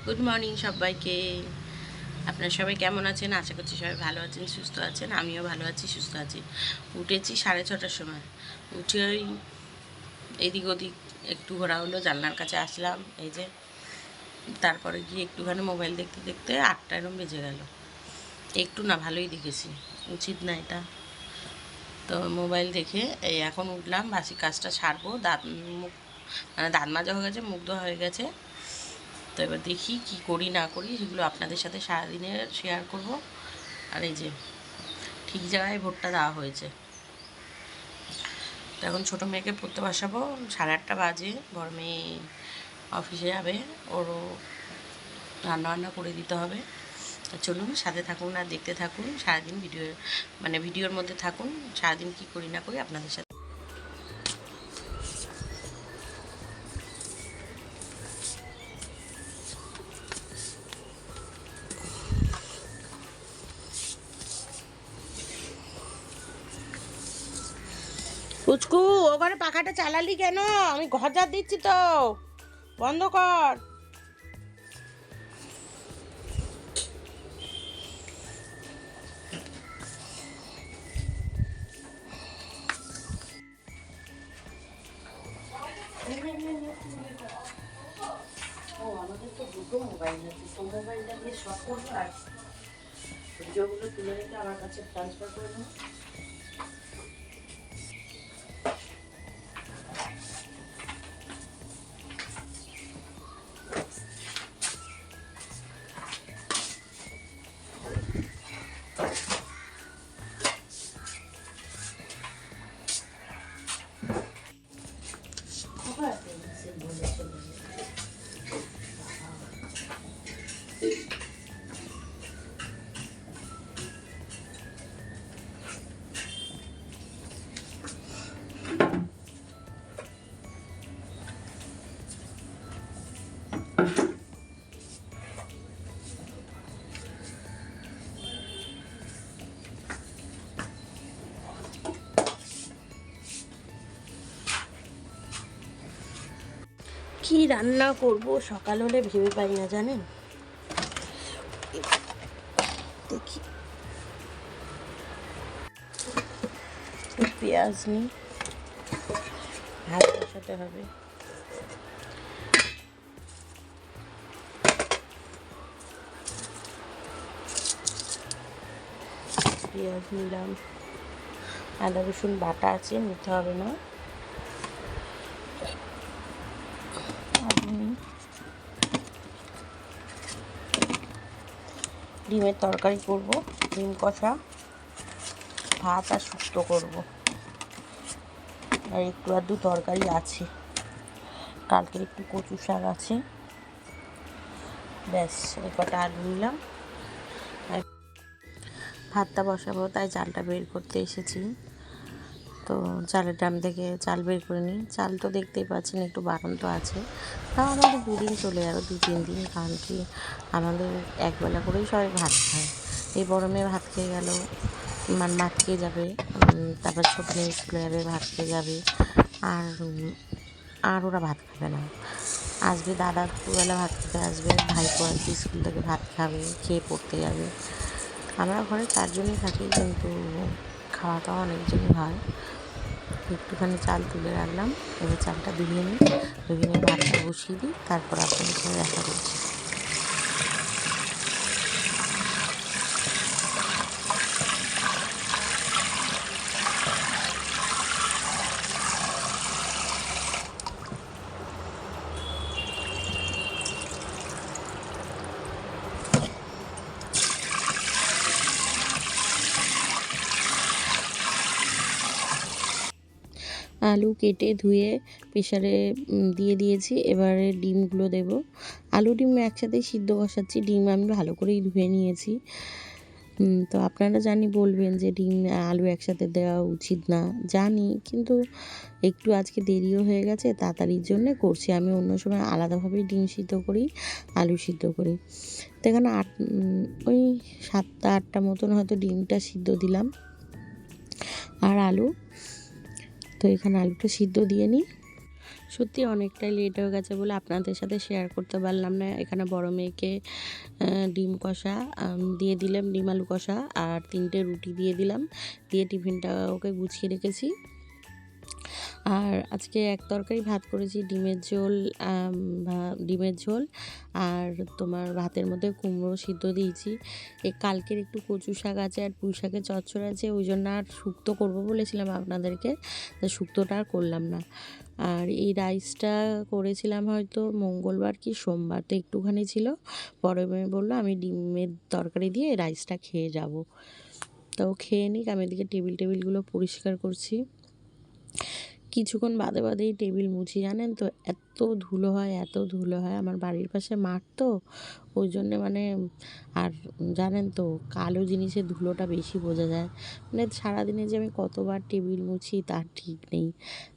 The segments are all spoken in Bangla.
গুড মর্নিং সবাইকে। আপনারা সবাই কেমন আছেন? আশা করছি সবাই ভালো আছেন, সুস্থ আছেন। আমিও ভালো আছি, সুস্থ আছি। উঠেছি 6:30টার সময়। উঠে ওই এদিক ওদিক একটু ঘোরা হলো, জানলার কাছে আসলাম, এই যে। তারপরে গিয়ে একটুখানি মোবাইল দেখতে দেখতে 8টা এরম বেজে গেল। একটু না, ভালোই দেখেছি, উচিত না এটা। তো মোবাইল দেখে এই এখন উঠলাম, বাসি কাজটা সারবো। মুখ দাঁত মাজা হয়ে গেছে, মুখ ধোয়া হয়ে গেছে। তো এবার দেখি কি করি না করি, সেগুলো আপনাদের সাথে সারাদিনের শেয়ার করব। আর এই যে ঠিক জায়গায় ভোটটা দেওয়া হয়েছে। তো এখন ছোটো মেয়েকে পড়তে বসাবো, 8:30 বাজে। বড় মেয়ে অফিসে যাবে, ওরও রান্নাবান্না করে দিতে হবে। চলুন সাথে থাকুন আর দেখতে থাকুন সারাদিন ভিডিওর মধ্যে থাকুন। সারাদিন কি করি না করি আপনাদের সাথে। পুচকু, ওখানে পাখাটা চালালি কেন? আমি ঘর ঝাড় দিচ্ছি তো, বন্ধ কর। ও আমাদের তো দুটো মোবাইল আছে, তো মোবাইলটা দিয়ে শর্ট করবো আর ভিডিওগুলো তুলে রেখে আমার কাছে ট্রান্সফার করে দেবো। কি রান্না করব সকাল হলে ভেবে পাই না, জানেন। দেখি, পেঁয়াজ নিই, ভাত বসাতে হবে। পেঁয়াজ নিলাম, আদা রসুন বাটা আছে, নিতে হবে না। ডিমের তরকারি করব, ডিম কষা, ভাত আর শুক্তো করব। আর একটু আধটু তরকারি আছে, কালকের একটু কচু শাক আছে, ব্যাস। এই কটা আলু নিলাম। আর ভাতটা বসাবো, তাই চালটা বের করতে এসেছি। তো চালের ড্রাম থেকে চাল বের করে নিই। চাল তো দেখতেই পাচ্ছেন একটু বাড়ন্ত আছে, তাও আমাদের 2 দিন চলে যাবে, 2-3 দিন। কারণ কি, আমাদের একবেলা করেই সবাই ভাত খায়। এই বড় মেয়ে ভাত খেয়ে গেল, ভাত খেয়ে যাবে। তারপর ছোট মেয়ে স্কুলে যাবে, ভাত খেয়ে যাবে। আর আর ওরা ভাত খাবে না। আসবে দাদা, দুবেলা ভাত খেতে আসবে, ভাইপো আসবে স্কুল থেকে, ভাত খাবে, খেয়ে পড়তে যাবে। আমরা ঘরে 4 জনই থাকি, কিন্তু খাওয়া দাওয়া অনেকজনই হয়। একটুখানি চাল তুলে রাখলাম, এবার চালটা ধুয়ে নিই, ধুয়ে নিয়ে ভাতটা বসিয়ে দিই, তারপর আপনাদের সাথে দেখা করছি। আলু কেটে ধুয়ে প্রেসারে দিয়ে দিয়েছি। এবারে ডিমগুলো দেব। আলু ডিম একসাথে সিদ্ধ বসাচ্ছি। ডিম আমি ভালো করেই ধুয়ে নিয়েছি। তো আপনারা জানি বলবেন যে ডিম আলু একসাথে দেওয়া উচিত না, জানি, কিন্তু একটু আজকে দেরিও হয়ে গেছে, তাড়াতাড়ির জন্য করছি। আমি অন্য সময় আলাদাভাবেই ডিম সিদ্ধ করি, আলু সিদ্ধ করি। তো এখানে ওই 7টা-8টা মতন হয়তো ডিমটা সিদ্ধ দিলাম, আর আলু। তো এখানে আলুটা সিদ্ধ দিয়ে নিই। সত্যি অনেকটাই লেট হয়ে গেছে বলে আপনাদের সাথে শেয়ার করতে পারলাম না। এখানে বড় মেয়েকে ডিম কষা দিয়ে দিলাম, ডিম আলু কষা আর 3টে রুটি দিয়ে দিলাম, দিয়ে টিফিনটা ওকে গুছিয়ে রেখেছি। আর আজকে এক তরকারি ভাত করেছি, ডিমের ঝোল আর তোমার ভাতের মধ্যে কুমড়ো সিদ্ধ দিয়েছি। কালকের একটু কচু শাক আছে আর পুঁই শাকের চচ্চড় আছে, ওই জন্য আর শুক্তো করবো বলেছিলাম আপনাদেরকে, তা শুক্তোটা আর করলাম না। আর এই রাইসটা করেছিলাম হয়তো মঙ্গলবার কি সোমবার, তো একটুখানি ছিল। বড় মেয়ে বললো আমি ডিমের তরকারি দিয়ে রাইসটা খেয়ে যাব, তো খেয়ে নিক, আমি এদিকে টেবিলগুলো পরিষ্কার করছি। কিছুক্ষণ বাদে বাদেই টেবিল মুছি, জানেন তো এত ধুলো হয়, এত ধুলো হয়। আমার বাড়ির পাশে মাঠ তো, ওই জন্যে মানে, আর জানেন তো কালো জিনিসের ধুলোটা বেশি বোঝা যায়। মানে সারাদিনে যে আমি কতবার টেবিল মুছি তার ঠিক নেই।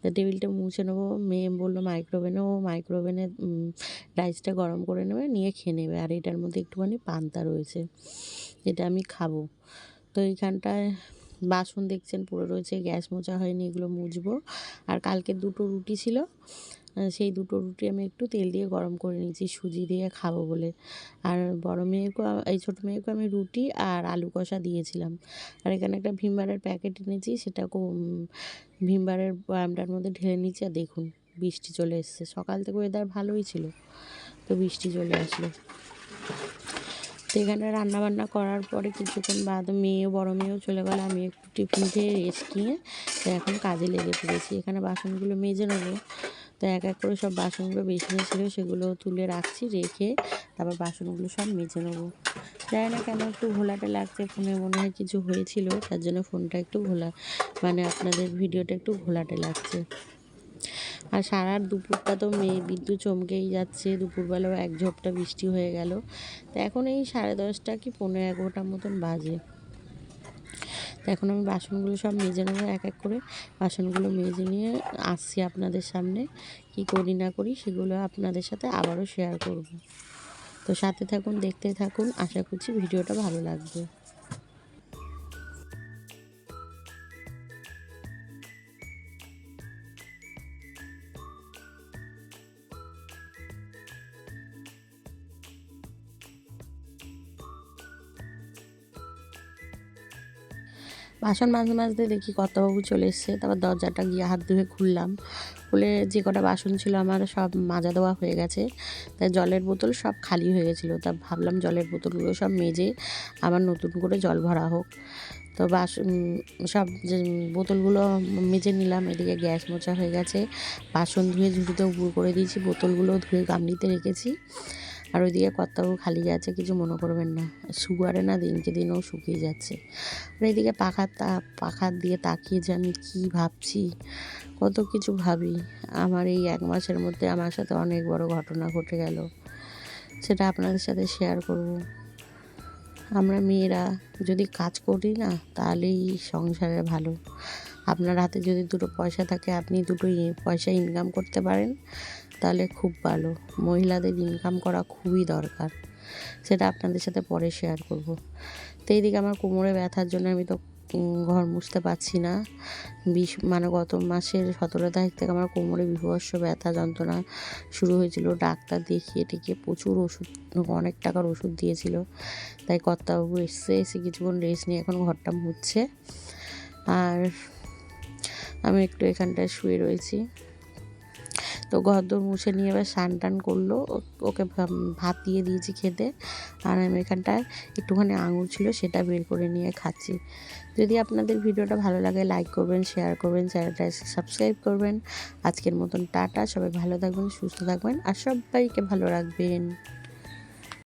তো টেবিলটা মুছে নেবো, মেয়ে বললো মাইক্রোওভেনে রাইসটা গরম করে নেবে, নিয়ে খেয়ে নেবে। আর এটার মধ্যে একটুখানি পান্তা রয়েছে, যেটা আমি খাবো। তো এইখানটায় বাসন দেখছেন পড়ে রয়েছে, গ্যাস মোছা হয়নি, এগুলো মুছবো। আর কালকে 2টো রুটি ছিল, সেই 2টো রুটি আমি একটু তেল দিয়ে গরম করে নিয়েছি সুজি দিয়ে খাবো বলে। আর ছোটো মেয়েকে আমি রুটি আর আলু কষা দিয়েছিলাম। আর এখানে একটা ভিমবারের প্যাকেট এনেছি, সেটা ভিমবারের বয়ামটার মধ্যে ঢেলে নিচ্ছি। আর দেখুন বৃষ্টি চলে এসছে, সকাল থেকে ওয়েদার ভালোই ছিল, তো বৃষ্টি চলে আসলো। তো এখানে রান্নাবান্না করার পরে কিছুক্ষণ বাদ বড় মেয়েও চলে গেল, আমি একটু টিফিন খেয়ে রেস্ট নিয়ে তো এখন কাজে লেগে পড়েছি। এখানে বাসনগুলো মেজে নেবো, তো এক এক করে সব বাসনগুলো বেসিনে ছিল সেগুলো তুলে রাখছি, রেখে তারপর বাসনগুলো সব মেজে নেবো। জানি না কেন একটু ঘোলাটে লাগছে ফোনে, মনে হয় কিছু হয়েছিল, তার জন্য ফোনটা একটু আপনাদের ভিডিওটা একটু ঘোলাটে লাগছে। আর সারা দুপুরটা তো বিদ্যুৎ চমকেই যাচ্ছে, দুপুরবেলাও এক ঝোপটা বৃষ্টি হয়ে গেল। তো এখন এই 10:30 কি 11:15 মতন বাজে। তো এখন আমি বাসনগুলো সব মেজে নেবো, এক এক করে বাসনগুলো মেজে নিয়ে আসছি আপনাদের সামনে। কি করি না করি সেগুলো আপনাদের সাথে আবারও শেয়ার করব। তো সাথে থাকুন, দেখতে থাকুন, আশা করছি ভিডিওটা ভালো লাগবে। বাসন মাজতে মাজতে দেখি কর্তাবাবু চলে এসছে, তারপর দরজাটা গিয়ে হাত ধুয়ে খুললাম, খুলে যে কটা বাসন ছিল আমার সব মাজা দেওয়া হয়ে গেছে। তাই জলের বোতল সব খালি হয়ে গেছিলো, তা ভাবলাম জলের বোতলগুলো সব মেজে আবার নতুন করে জল ভরা হোক। তো সব যে বোতলগুলো মেজে নিলাম, এদিকে গ্যাস মোছা হয়ে গেছে, বাসন ধুয়ে ঝুড়িতেও গুঁড়ো করে দিয়েছি, বোতলগুলো ধুয়ে গামলিতে রেখেছি। আর ওইদিকে কর্তাবু খালি আছে, কিছু মনে করবেন না, সুগারে না দিনকে দিনও শুকিয়ে যাচ্ছে। আর এইদিকে পাখা দিয়ে তাকিয়ে যে আমি কী ভাবছি, কত কিছু ভাবি। আমার এই 1 মাসের মধ্যে আমার সাথে অনেক বড় ঘটনা ঘটে গেল, সেটা আপনাদের সাথে শেয়ার করব। আমরা মেয়েরা যদি কাজ করি না, তাহলেই সংসারে ভালো। আপনার হাতে যদি 2টো পয়সা থাকে, আপনি 2টো পয়সা ইনকাম করতে পারেন, তাহলে খুব ভালো। মহিলাদের ইনকাম করা খুবই দরকার, সেটা আপনাদের সাথে পরে শেয়ার করব। তো এইদিকে আমার কোমরে ব্যথার জন্য আমি তো ঘর মুছতে পারছি না। মানে গত মাসের 17 তারিখ থেকে আমার কোমরে বীভৎস ব্যথা যন্ত্রণা শুরু হয়েছিল। ডাক্তার দেখিয়ে টেকিয়ে প্রচুর ওষুধ, অনেক টাকার ওষুধ দিয়েছিল। তাই কর্তাবাবু এসে কিছুক্ষণ রেস্ট নিয়ে এখন ঘরটা মুছছে, আর আমি একটু এখানটায় শুয়ে রয়েছি। তো ঘরদোর মুছে নিয়ে এবার স্নান টান করলো, ওকে ভাত দিয়ে দিয়েছি খেতে। আর আমি এখানটায় একটুখানি আঙুর ছিল, সেটা বের করে নিয়ে খাচ্ছি। যদি আপনাদের ভিডিওটা ভালো লাগে লাইক করবেন, শেয়ার করবেন, চ্যানেলটা সাবস্ক্রাইব করবেন। আজকের মতন টাটা, সবাই ভালো থাকবেন, সুস্থ থাকবেন আর সবাইকে ভালো রাখবেন।